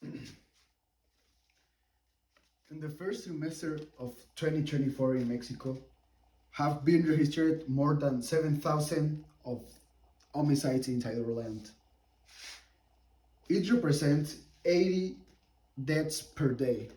In the first semester of 2024 in Mexico, have been registered more than 7,000 of homicides inside our land. It represents 80 deaths per day.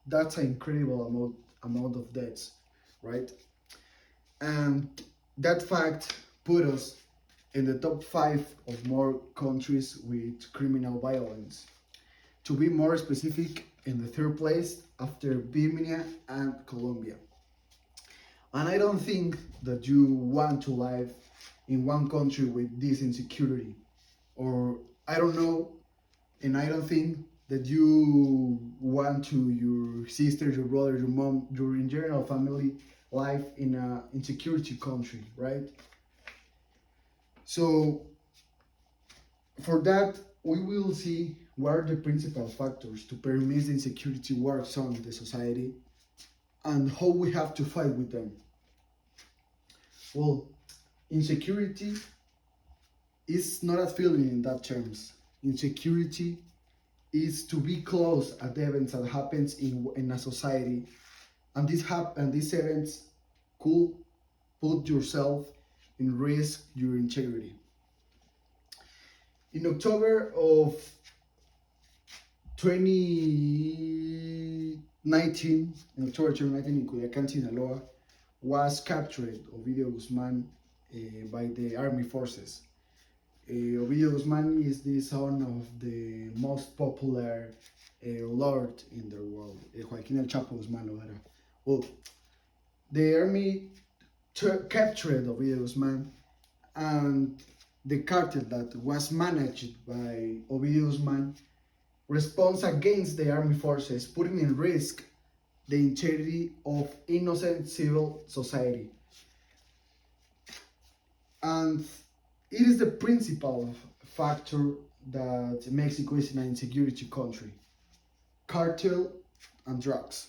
That's an incredible amount of deaths, right? And that fact put us in the top 5 of more countries with criminal violence. To be more specific, in the third place after Birmania and Colombia. And I don't think that you want to live in one country with this insecurity. Or I don't know, and I don't think that you want to your sister, your brother, your mom, your in general family life in a insecurity country, right? So for that, we will see what are the principal factors to permit the insecurity works on the society and how we have to fight with them. Well, insecurity is not a feeling in that terms. Insecurity is to be close at the events that happens in a society, and these events could put yourself in risk your integrity. In October of 2019, in October 2019 in Culiacán, Sinaloa, was captured Ovidio Guzman by the army forces. Ovidio Guzman is the son of the most popular lord in the world, Joaquín El Chapo Guzman Loera. Well, the army captured Ovidio Guzman, and the cartel that was managed by Ovidio Guzman responds against the army forces, putting in risk the integrity of innocent civil society. And it is the principal factor that Mexico is an insecurity country: cartel and drugs.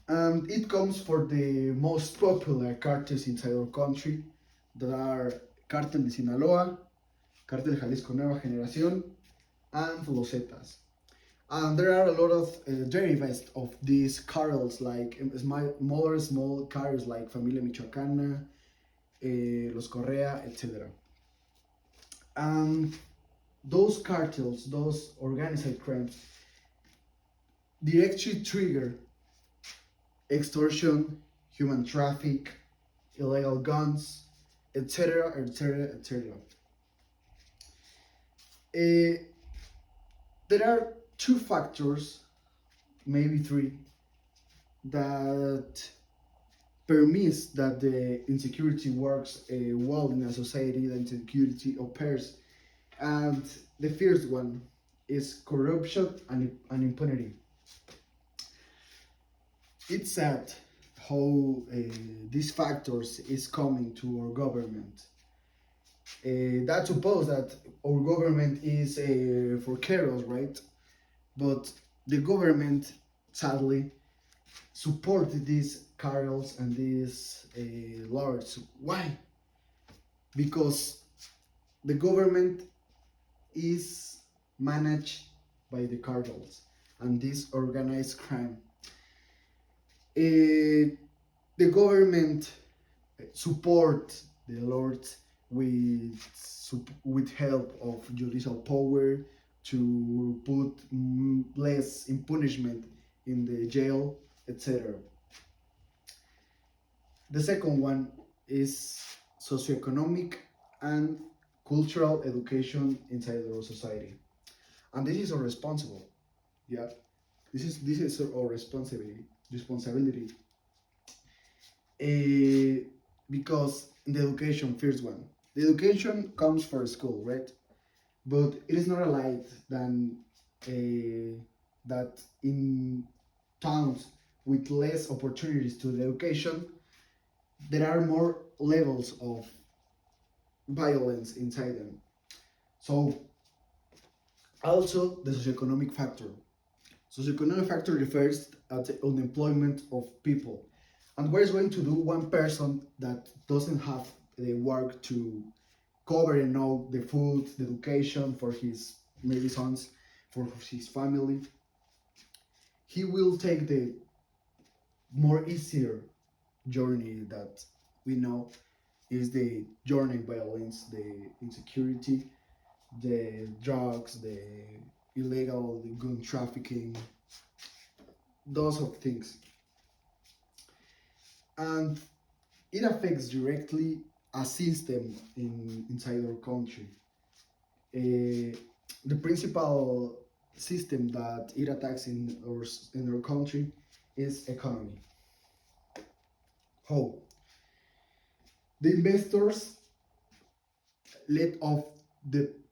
And it comes for the most popular cartels inside our country, that are Cartel de Sinaloa, Cartel Jalisco Nueva Generación, and Los Zetas. And there are a lot of derivatives of these cartels, like small cartels like Familia Michoacana, Los Correa, etc. And those cartels, those organized crimes, directly trigger extortion, human traffic, illegal guns, etc., etc., etc. There are two factors, maybe three, that permits that the insecurity works well in a society, that insecurity occurs. And the first one is corruption and impunity. It's sad how these factors is coming to our government. That suppose that our government is for chaos, right? But the government sadly support these cartels and these lords. Why? Because the government is managed by the cartels and this organized crime. The government support the lords with help of judicial power to put less punishment in the jail, etc. The second one is socioeconomic and cultural education inside our society, and this is our responsible. Yeah, this is our responsibility. Because in the education, first one, the education comes for school, right? But it is not a lie that in towns with less opportunities to the education, there are more levels of violence inside them. So also the socioeconomic factor. Socioeconomic factor refers at the unemployment of people. And what is going to do one person that doesn't have the work to cover and know the food, the education for his maybe sons? for his family. He will take the more easier journey that we know is the journey violence, the insecurity, the drugs, the illegal gun trafficking, those of things. And it affects directly a system inside our country. The principal system that it attacks in our country is economy. How? The investors let off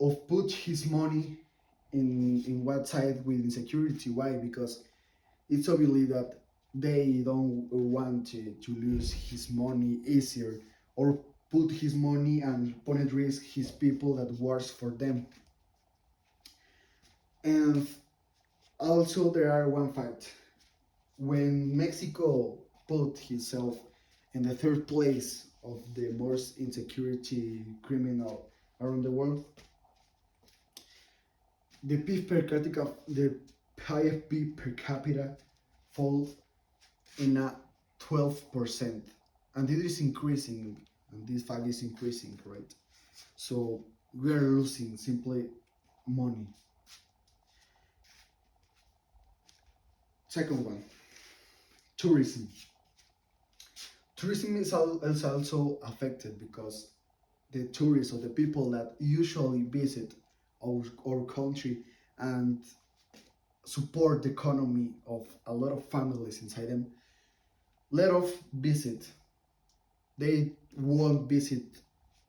of put his money in what side with insecurity. Why? Because it's obviously that they don't want to lose his money easier or put his money and put at risk his people that works for them. And also there are one fact. When Mexico put himself in the third place of the most insecurity criminal around the world, the PIB per capita falls in a 12%, and it is increasing, and this fact is increasing, right? So we are losing simply money. Second one, tourism. Tourism is also affected because the tourists or the people that usually visit our country and support the economy of a lot of families inside them, let off visit. They won't visit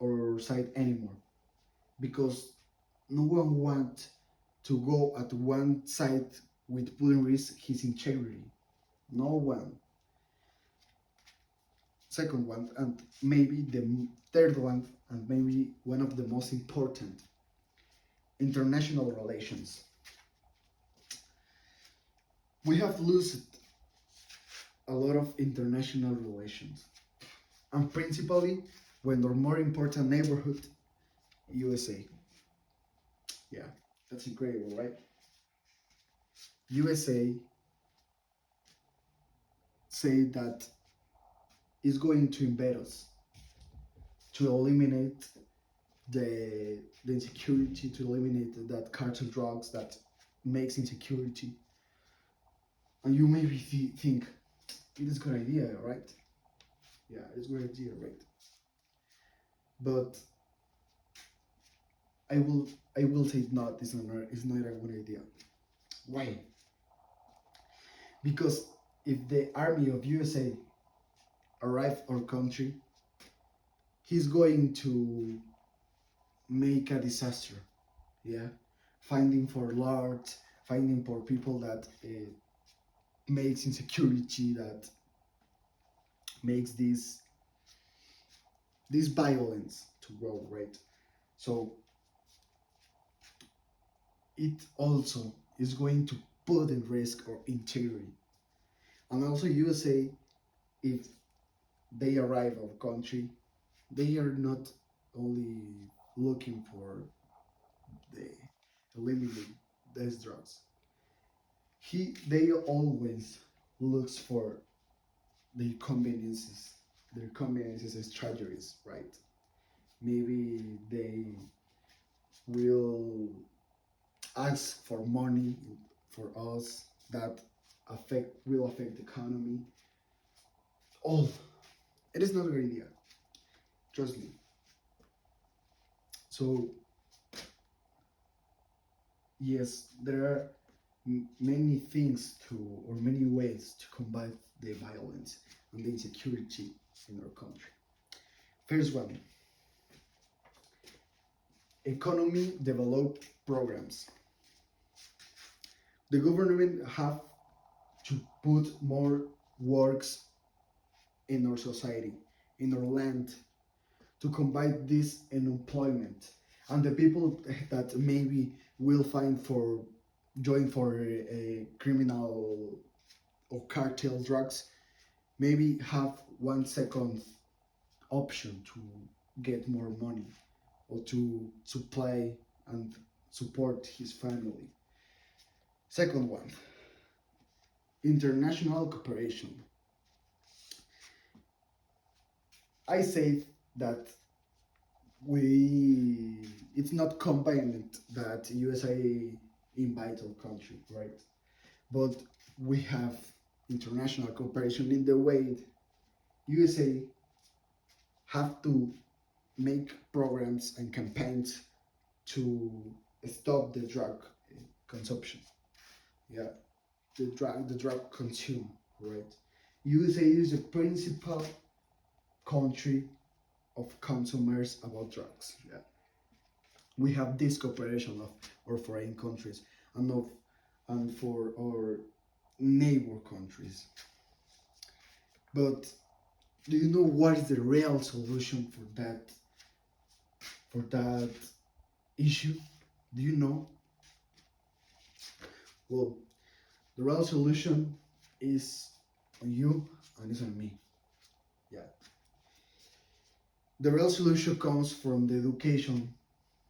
our site anymore because no one wants to go at one site with putting risk his integrity. No one. Second one, and maybe the third one, and maybe one of the most important, international relations. We have lost a lot of international relations, and principally when our more important neighborhood, USA. Yeah, that's incredible, right? USA say that is going to invade us to eliminate the insecurity, to eliminate that cartel drugs that makes insecurity. And you maybe think it is a good idea, right? Yeah, it's a good idea, right? But I will say not. It's not a good idea. Why? Because if the army of USA arrive our country, he's going to make a disaster. Yeah, finding for lords, finding for people that makes insecurity, that makes this violence to grow, right? So it also is going to put in risk our integrity. And also USA, if they arrive our country, they are not only looking for the eliminate these drugs. They always looks for their conveniences and strategies, right? Maybe they will ask for money for us that will affect the economy. All it is not a good idea. Trust me. So yes, there are many things or many ways to combat the violence and the insecurity in our country. First one, economy develop programs. The government have to put more works in our society, in our land, to combat this unemployment. And the people that maybe will find for join for a criminal or cartel drugs, maybe have one second option to get more money or to supply and support his family. Second one, international cooperation. I say that it's not convenient that USA invite our country, right? But we have international cooperation in the way USA have to make programs and campaigns to stop the drug consumption. Yeah, the drug consume, right? USA is the principal country of consumers about drugs. Yeah, we have this cooperation of our foreign countries and for our neighbor countries. But do you know what is the real solution for that issue? Do you know? Well, the real solution is on you and is on me. Yeah. The real solution comes from the education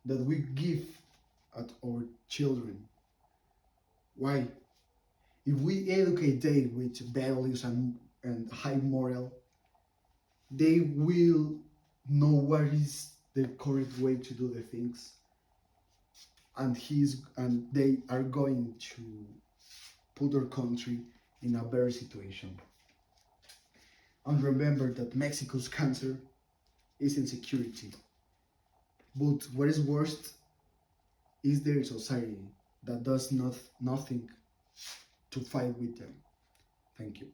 that we give at our children. Why? If we educate them with values and high moral, they will know what is the correct way to do the things, and they are going to put our country in a better situation. And remember that Mexico's cancer is insecurity. But what is worst is their society that does nothing to fight with them. Thank you.